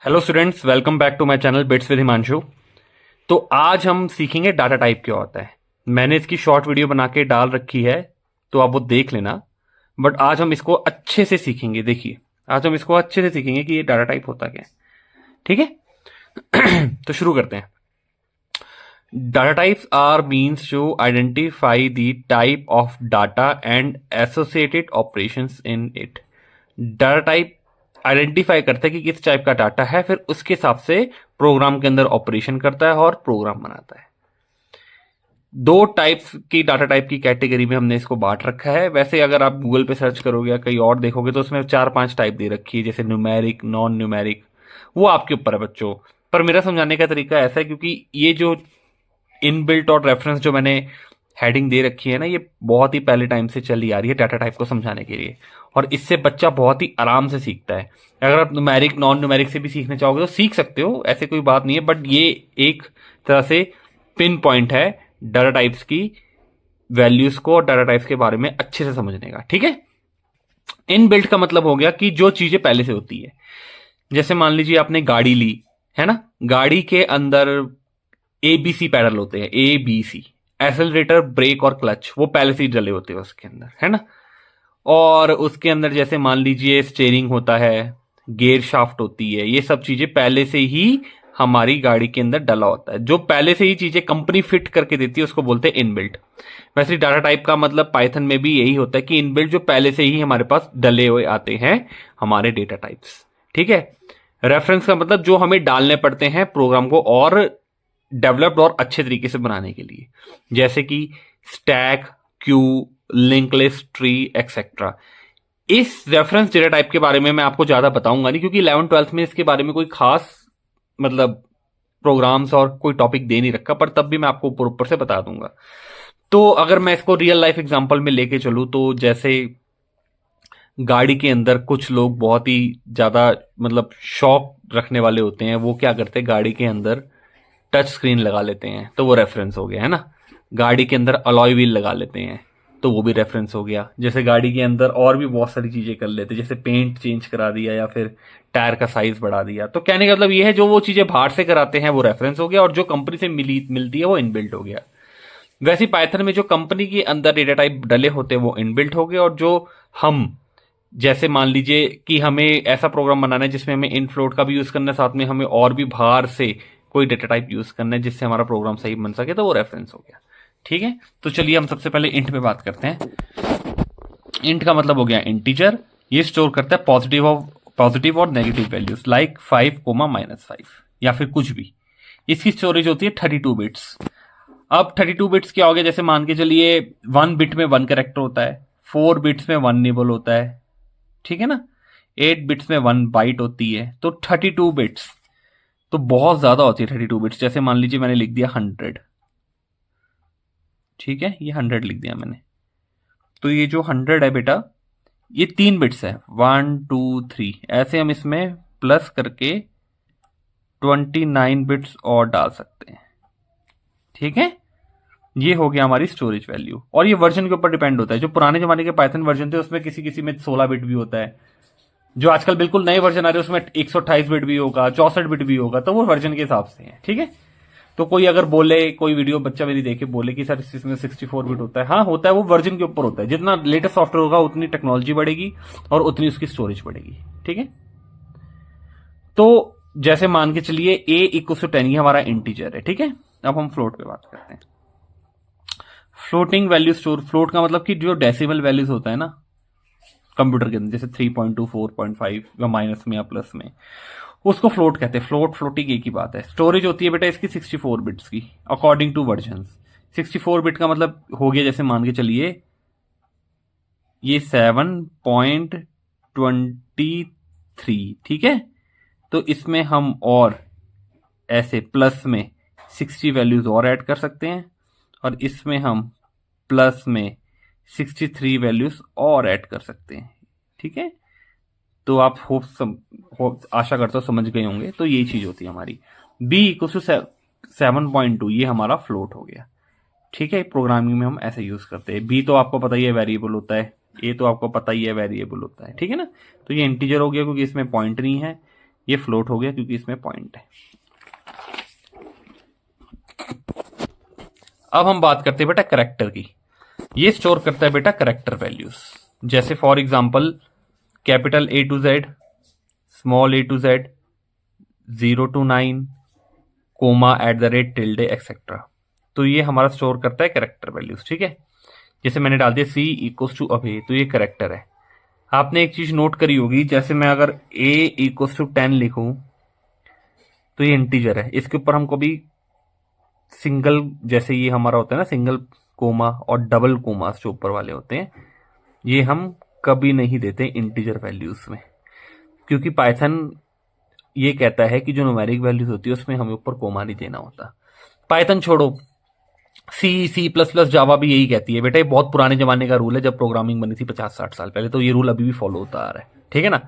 Hello students, welcome back to my channel bits with Himanshu. तो आज हम सीखेंगे डाटा टाइप क्या होता है। मैंने इसकी शॉर्ट वीडियो बना के डाल रखी है, तो आप वो देख लेना। बट आज हम इसको अच्छे से सीखेंगे। देखिए, आज हम इसको अच्छे से सीखेंगे कि ये डाटा टाइप होता क्या है। ठीक है। तो शुरू करते हैं। डाटा टाइप्स आर मीन्स जो identify the type of data and associated operations in it. Data type identify करता है कि किस टाइप का डाटा है, फिर उसके हिसाब से प्रोग्राम के अंदर ऑपरेशन करता है और प्रोग्राम बनाता है। दो टाइप्स की डाटा टाइप की कैटेगरी में हमने इसको बांट रखा है। वैसे अगर आप गूगल पे सर्च करोगे या कहीं और देखोगे तो उसमें 4-5 टाइप दे रखी है, जैसे न्यूमेरिक, नॉन न्यूमेरिक। वो आपके ऊपर है बच्चों। पर मेरा समझाने का तरीका ऐसा है, क्योंकि ये जो इनबिल्ट और रेफरेंस जो मैंने हेडिंग दे रखी है ना, ये बहुत ही पहले टाइम से चली आ रही है डाटा टाइप को समझाने के लिए। और इससे बच्चा बहुत ही आराम से सीखता है। अगर आप न्यूमेरिक, नॉन न्यूमेरिक से भी सीखना चाहोगे तो सीख सकते हो, ऐसे कोई बात नहीं है। बट ये एक तरह से पिन पॉइंट है डाटा टाइप्स की वैल्यूज को और डाटा टाइप्स के बारे में अच्छे से समझने का। ठीक है। इनबिल्ट का मतलब हो गया कि जो चीजें पहले से होती है। जैसे मान लीजिए आपने गाड़ी ली है ना, गाड़ी के अंदर ABC पैडल होते हैं, ABC। एक्सेलरेटर, ब्रेक और क्लच वो पहले से ही डले होते हैं उसके अंदर, है ना। और उसके अंदर जैसे मान लीजिए स्टेयरिंग होता है, गियर शाफ्ट होती है, ये सब चीजें पहले से ही हमारी गाड़ी के अंदर डला होता है। जो पहले से ही चीजें कंपनी फिट करके देती है उसको बोलते हैं इनबिल्ट। वैसे डाटा टाइप का मतलब पाइथन में भी यही होता है कि इनबिल्ट जो पहले से ही हमारे पास डले हुए आते हैं हमारे डेटा टाइप्स। ठीक है। रेफरेंस का मतलब जो हमें डालने पड़ते हैं प्रोग्राम को और डेवलप्ड और अच्छे तरीके से बनाने के लिए, जैसे कि stack, Q, link list, tree etcetera. इस रेफरेंस डेटा टाइप के बारे में मैं आपको ज्यादा बताऊंगा नहीं, क्योंकि 11th-12th में इसके बारे में कोई खास मतलब प्रोग्राम्स और कोई टॉपिक दे नहीं रखा, पर तब भी मैं आपको ऊपर ऊपर से बता दूंगा। तो अगर मैं इसको रियल लाइफ एग्जांपल में लेके चलूं, तो जैसे गाड़ी के अंदर कुछ लोग बहुत ही ज्यादा मतलब शौक रखने वाले होते हैं, वो क्या करते हैं, गाड़ी के अंदर टच स्क्रीन लगा लेते हैं, तो वो रेफरेंस हो गया, है ना। गाड़ी के अंदर अलॉय व्हील लगा लेते हैं, तो वो भी रेफरेंस हो गया। जैसे गाड़ी के अंदर और भी बहुत सारी चीजें कर लेते हैं, जैसे पेंट चेंज करा दिया या फिर टायर का साइज बढ़ा दिया। तो कहने का मतलब ये है, जो वो चीजें बाहर से कराते हैं वो रेफरेंस हो गया, और जो कंपनी से मिलती है वो इनबिल्ट हो गया। वैसे पाइथन में जो कंपनी के अंदर डेटा टाइप डले होते हैं वो इनबिल्ट हो गए, और जो हम जैसे मान लीजिए कि हमें ऐसा प्रोग्राम बनाना है जिसमें हमें इन फ्लोट का भी यूज करना है, साथ में हमें और भी बाहर से कोई डेटा टाइप यूज करना है जिससे हमारा प्रोग्राम सही बन सके, तो वो रेफरेंस हो गया। ठीक है। तो चलिए हम सबसे पहले इंट पे बात करते हैं। इंट का मतलब हो गया इंटीजर। ये स्टोर करता है पॉजिटिव और नेगेटिव वैल्यूज, लाइक 5, -5 या फिर कुछ भी। इसकी स्टोरेज होती है 32 बिट्स। अब 32 बिट्स क्या हो गया, जैसे मान के चलिए 1 बिट में 1 कैरेक्टर होता है, 4 बिट्स में 1 निबल होता है, ठीक है ना। 8 बिट्स में 1 बाइट होती है, तो 32 बिट्स तो बहुत ज्यादा होती है। 32 बिट्स जैसे मान लीजिए मैंने लिख दिया 100, ठीक है, ये 100 लिख दिया मैंने। तो ये जो 100 है बेटा, ये 3 बिट्स है, 1 2 3, ऐसे हम इसमें प्लस करके 29 बिट्स और डाल सकते हैं। ठीक है। ये हो गया हमारी स्टोरेज वैल्यू, और ये वर्जन के ऊपर डिपेंड होता है। जो पुराने जमाने के पाइथन वर्जन थे उसमें किसी किसी में 16 बिट भी होता है। जो आजकल बिल्कुल नए वर्जन आ रहे हैं उसमें 128 बिट भी होगा, 64 बिट भी होगा, तो वो वर्जन के हिसाब से है। ठीक है। तो कोई अगर बोले, कोई वीडियो बच्चा मेरी देखे बोले कि सर इसमें 64 बिट होता है, हाँ होता है, वो वर्जन के ऊपर होता है। जितना लेटेस्ट सॉफ्टवेयर होगा उतनी टेक्नोलॉजी बढ़ेगी और उतनी उसकी स्टोरेज बढ़ेगी। ठीक है। तो जैसे मान के चलिए a=10 ये हमारा इंटीजर है। ठीक है। अब हम फ्लोट पे बात करते हैं। फ्लोटिंग वैल्यू स्टोर, फ्लोट का मतलब कि जो डेसिमल वैल्यूज होता है ना कंप्यूटर के अंदर, जैसे 3.2, 4.5 या माइनस में या प्लस में, उसको फ्लोट कहते हैं। फ्लोटिंग एक ही बात है। स्टोरेज होती है बेटा इसकी 64 बिट्स की अकॉर्डिंग टू वर्जन। 64 बिट का मतलब हो गया, जैसे मान के चलिए ये 7.23, ठीक है। तो इसमें हम और ऐसे प्लस में 60 वैल्यूज और ऐड कर सकते हैं, और इसमें हम प्लस में 63 वैल्यूज और ऐड कर सकते हैं। ठीक है। तो आप होप आशा करता हूं समझ गए होंगे। तो यही चीज होती है हमारी। b=7.2 ये हमारा फ्लोट हो गया। ठीक है। प्रोग्रामिंग में हम ऐसे यूज करते हैं। b तो आपको पता ही है वेरिएबल होता है, a तो आपको पता ही है वेरिएबल होता है, ठीक है ना। तो ये इंटीजर हो गया क्योंकि इसमें पॉइंट नहीं है। ये फ्लोट हो गया क्योंकि इसमें पॉइंट है। अब हम बात करते हैं बेटा करेक्टर की। ये स्टोर करता है बेटा करेक्टर वैल्यूज, जैसे for example capital A to Z, small A to Z, 0 to 9, comma @ tilde etcetera. तो ये हमारा स्टोर करता है करेक्टर वैल्यूज, ठीक है। जैसे मैंने डाल दिया C इक्वल्स टू अभे, तो ये करेक्टर है। आपने एक चीज नोट करी होगी, जैसे मैं अगर A इक्वल्स टू 10 लिखूं तो ये इंटीजर है, इसके ऊपर हम कभी सिंगल, जैसे ये हमारा होता है ना सिंगल कोमा और डबल कोमास जो ऊपर वाले होते हैं, ये हम कभी नहीं देते इंटीजर वैल्यूज में, क्योंकि पाइथन ये कहता है कि जो न्यूमेरिक वैल्यूज होती है उसमें हमें ऊपर कोमा नहीं देना होता। पाइथन छोड़ो, C++ जावा भी यही कहती है बेटा। ये बहुत पुराने जमाने का रूल है, जब प्रोग्रामिंग बनी थी 50-60 साल पहले, तो ये रूल अभी भी फॉलो होता आ रहा है, ठीक है ना।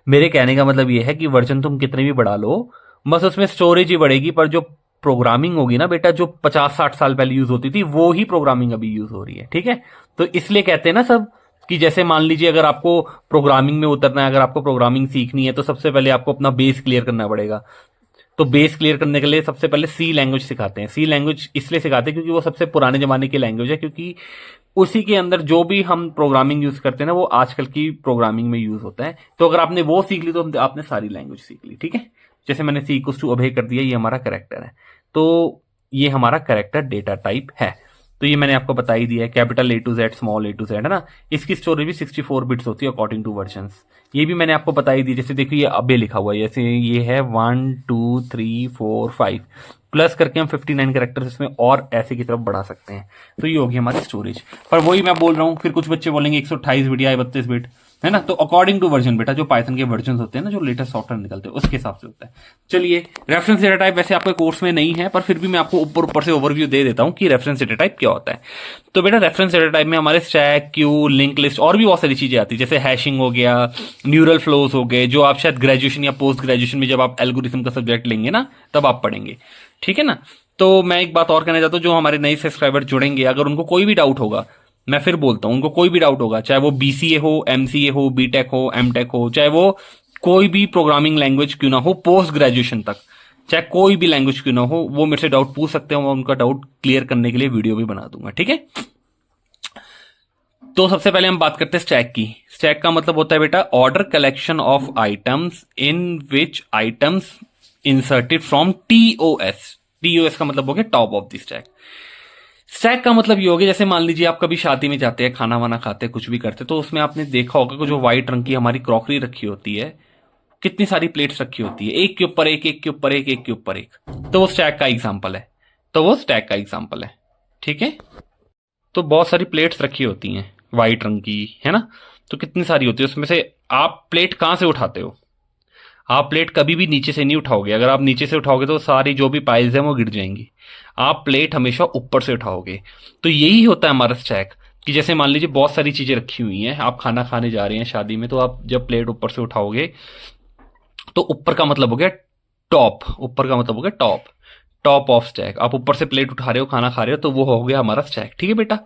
मेरे कहने का मतलब ये है कि वर्जन तुम कितने भी बढ़ा लो, बस उसमें स्टोरेज ही बढ़ेगी, पर जो प्रोग्रामिंग होगी ना बेटा, जो 50-60 साल पहले यूज होती थी वो ही प्रोग्रामिंग अभी यूज हो रही है, ठीक है। तो इसलिए कहते हैं ना सब कि जैसे मान लीजिए अगर आपको प्रोग्रामिंग में उतरना है, अगर आपको प्रोग्रामिंग सीखनी है, तो सबसे पहले आपको अपना बेस क्लियर करना पड़ेगा। तो बेस क्लियर करने के लिए सबसे पहले C लैंग्वेज सिखाते हैं। C लैंग्वेज इसलिए सिखाते हैं क्योंकि वो सबसे पुराने जमाने की लैंग्वेज है, क्योंकि उसी के अंदर जो भी हम प्रोग्रामिंग यूज करते हैं ना वो आजकल की प्रोग्रामिंग में यूज होता है। तो अगर आपने वो सीख ली तो आपने सारी लैंग्वेज सीख ली, ठीक है। जैसे मैंने C इक्वल्स टू अभय कर दिया, ये हमारा करेक्टर है, तो ये हमारा करेक्टर डेटा टाइप है। तो ये मैंने आपको बता ही दिया है, capital A to Z, small A to Z, है ना। इसकी स्टोरेज भी 64 बिट्स होती है अकॉर्डिंग टू वर्जन्स। ये भी मैंने आपको बता ही दी। जैसे देखिए ये अबे लिखा हुआ है, जैसे ये है 1 2 3 4 5 प्लस करके हम 59 कैरेक्टर्स इसमें और ऐसे की तरफ बढ़ा सकते हैं। तो ये होगी हमारी स्टोरेज। पर वही मैं बोल रहा हूँ, फिर कुछ बच्चे बोलेंगे 128 बिट या 32 बिट, है ना। तो अकॉर्डिंग टू वर्जन बेटा, जो पाइथन के वर्जन होते हैं ना, जो लेटेस्ट सॉफ्टवेयर निकलते हैं उसके हिसाब से होता है। चलिए, रेफरेंस डेटा टाइप वैसे आपके कोर्स में नहीं है, पर फिर भी मैं आपको ऊपर से ओवरव्यू दे देता हूं कि रेफरेंस डेटा टाइप क्या होता है। तो बेटा रेफरेंस डेटा टाइप में हमारे स्टैक, क्यू, लिंक लिस्ट और भी बहुत सारी चीजें आती है, जैसे हैशिंग हो गया, न्यूरल फ्लोज हो गए, जो आप शायद ग्रेजुएशन या पोस्ट ग्रेजुएशन में जब आप एल्गोरिथम का सब्जेक्ट लेंगे ना तब आप पढ़ेंगे, ठीक है ना। तो मैं एक बात और कहना चाहता हूं, जो हमारे नए सब्सक्राइबर जुड़ेंगे, अगर उनको कोई भी डाउट होगा, मैं फिर बोलता हूं, उनको कोई भी डाउट होगा, चाहे वो BCA हो, MCA हो, BTech हो, MTech हो, चाहे वो कोई भी प्रोग्रामिंग लैंग्वेज क्यों ना हो, पोस्ट ग्रेजुएशन तक, चाहे कोई भी लैंग्वेज क्यों ना हो, वो मेरे से डाउट पूछ सकते हैं। मैं उनका डाउट क्लियर करने के लिए वीडियो भी बना दूंगा, ठीक है। तो सबसे पहले हम बात करते हैं स्टैक की। स्टैक का मतलब होता है बेटा order collection of items in which items inserted from TOS। TOS का मतलब हो गया top of the stack. Stack का मतलब ये हो गया, जैसे मान लीजिए आप कभी शादी में जाते हैं, खाना वाना खाते हैं, कुछ भी करते हैं, तो उसमें आपने देखा होगा कि जो व्हाइट रंग की हमारी क्रॉकरी रखी होती है, कितनी सारी प्लेट्स रखी होती है, एक के ऊपर एक, एक के ऊपर एक, एक के ऊपर एक। तो वो स्टैक का एग्जाम्पल है, तो वो स्टैक का एग्जाम्पल है, ठीक है। तो बहुत सारी प्लेट्स रखी होती हैं व्हाइट रंग की, है ना। तो कितनी सारी होती है, उसमें से आप प्लेट कहां से उठाते हो? आप प्लेट कभी भी नीचे से नहीं उठाओगे। अगर आप नीचे से उठाओगे तो सारी जो भी पाइल्स हैं वो गिर जाएंगी। आप प्लेट हमेशा ऊपर से उठाओगे। तो यही होता है हमारा स्टैक, कि जैसे मान लीजिए बहुत सारी चीजें रखी हुई हैं, आप खाना खाने जा रहे हैं शादी में, तो आप जब प्लेट ऊपर से उठाओगे तो ऊपर का मतलब हो गया टॉप, ऊपर का मतलब हो गया टॉप, टॉप ऑफ स्टैक। आप ऊपर से प्लेट उठा रहे हो, खाना खा रहे हो, तो वो हो गया हमारा स्टैक, ठीक है बेटा।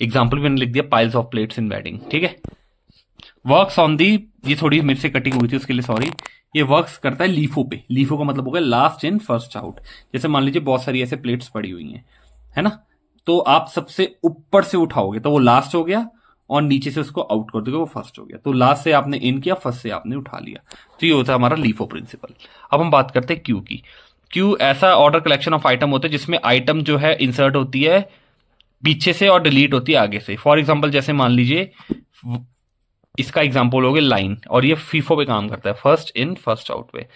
एग्जाम्पल भी मैंने लिख दिया, piles of plates in wedding, ठीक है। वर्क्स ऑन दी, ये थोड़ी मेरे से कटिंग हुई थी उसके लिए सॉरी। ये वर्क्स करता है लीफो पे। लीफो का मतलब होगा लास्ट इन फर्स्ट आउट। जैसे मान लीजिए बहुत सारी ऐसे प्लेट्स पड़ी हुई हैं, है ना, तो आप सबसे ऊपर से उठाओगे तो वो लास्ट हो गया, और नीचे से उसको आउट कर दोगे वो फर्स्ट हो गया। तो लास्ट से आपने इन किया, फर्स्ट से आपने उठा लिया। तो ये होता है हमारा लीफो प्रिंसिपल। अब हम बात करते हैं क्यू की। क्यू ऐसा ऑर्डर कलेक्शन ऑफ आइटम होता है जिसमें आइटम जो है इंसर्ट होती है पीछे से और डिलीट होती है आगे से। फॉर एग्जाम्पल जैसे मान लीजिए इसका एग्जाम्पल हो गया लाइन, और ये फीफो पे काम करता है, फर्स्ट इन फर्स्ट आउट पे।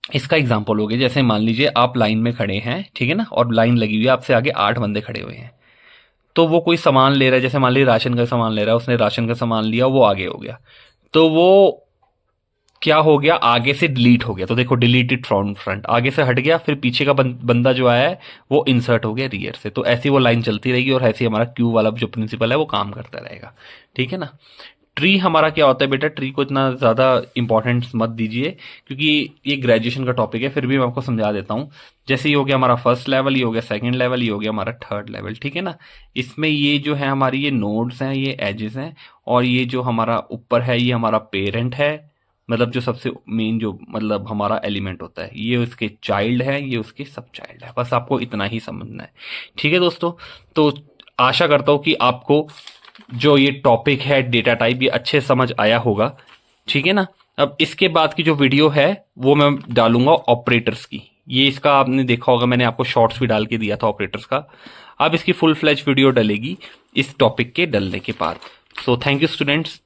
इसका एग्जाम्पल हो गया, जैसे मान लीजिए आप लाइन में खड़े हैं, ठीक है ना, और लाइन लगी हुई है, आपसे आगे 8 बंदे खड़े हुए हैं। तो वो कोई सामान ले रहा है, जैसे मान लीजिए राशन का सामान ले रहा है, उसने राशन का सामान लिया, वो आगे हो गया, तो वो क्या हो गया, आगे से डिलीट हो गया। तो देखो डिलीटेड फ्रॉम फ्रंट, आगे से हट गया, फिर पीछे का बंदा जो आया है वो इंसर्ट हो गया रियर से। तो ऐसी वो लाइन चलती रहेगी, और ऐसी हमारा क्यू वाला जो प्रिंसिपल है वो काम करता रहेगा, ठीक है ना। ट्री हमारा क्या होता है बेटा, ट्री को इतना ज्यादा इंपॉर्टेंस मत दीजिए, क्योंकि ये ग्रेजुएशन का टॉपिक है, फिर भी मैं आपको समझा देता हूं। जैसे ये हो गया हमारा फर्स्ट लेवल, ये हो गया सेकंड लेवल, ये हो गया हमारा थर्ड लेवल, ठीक है ना। इसमें ये जो है हमारी ये नोड्स हैं, ये एजेस हैं, और ये जो हमारा ऊपर है ये हमारा पेरेंट है, मतलब जो सबसे मेन जो मतलब हमारा एलिमेंट होता है, ये उसके चाइल्ड है, ये उसके सब चाइल्ड है। बस आपको इतना ही समझना है। ठीक है दोस्तों, तो आशा करता हूं कि आपको जो ये टॉपिक है डेटा टाइप, ये अच्छे समझ आया होगा। ठीक है ना। अब इसके बाद की जो वीडियो है वो मैं डालूंगा ऑपरेटर्स की। ये इसका आपने देखा होगा, मैंने आपको शॉर्ट्स भी डाल के दिया था ऑपरेटर्स का। अब इसकी फुल फ्लैज वीडियो डलेगी इस टॉपिक के डलने के बाद। So thank you students.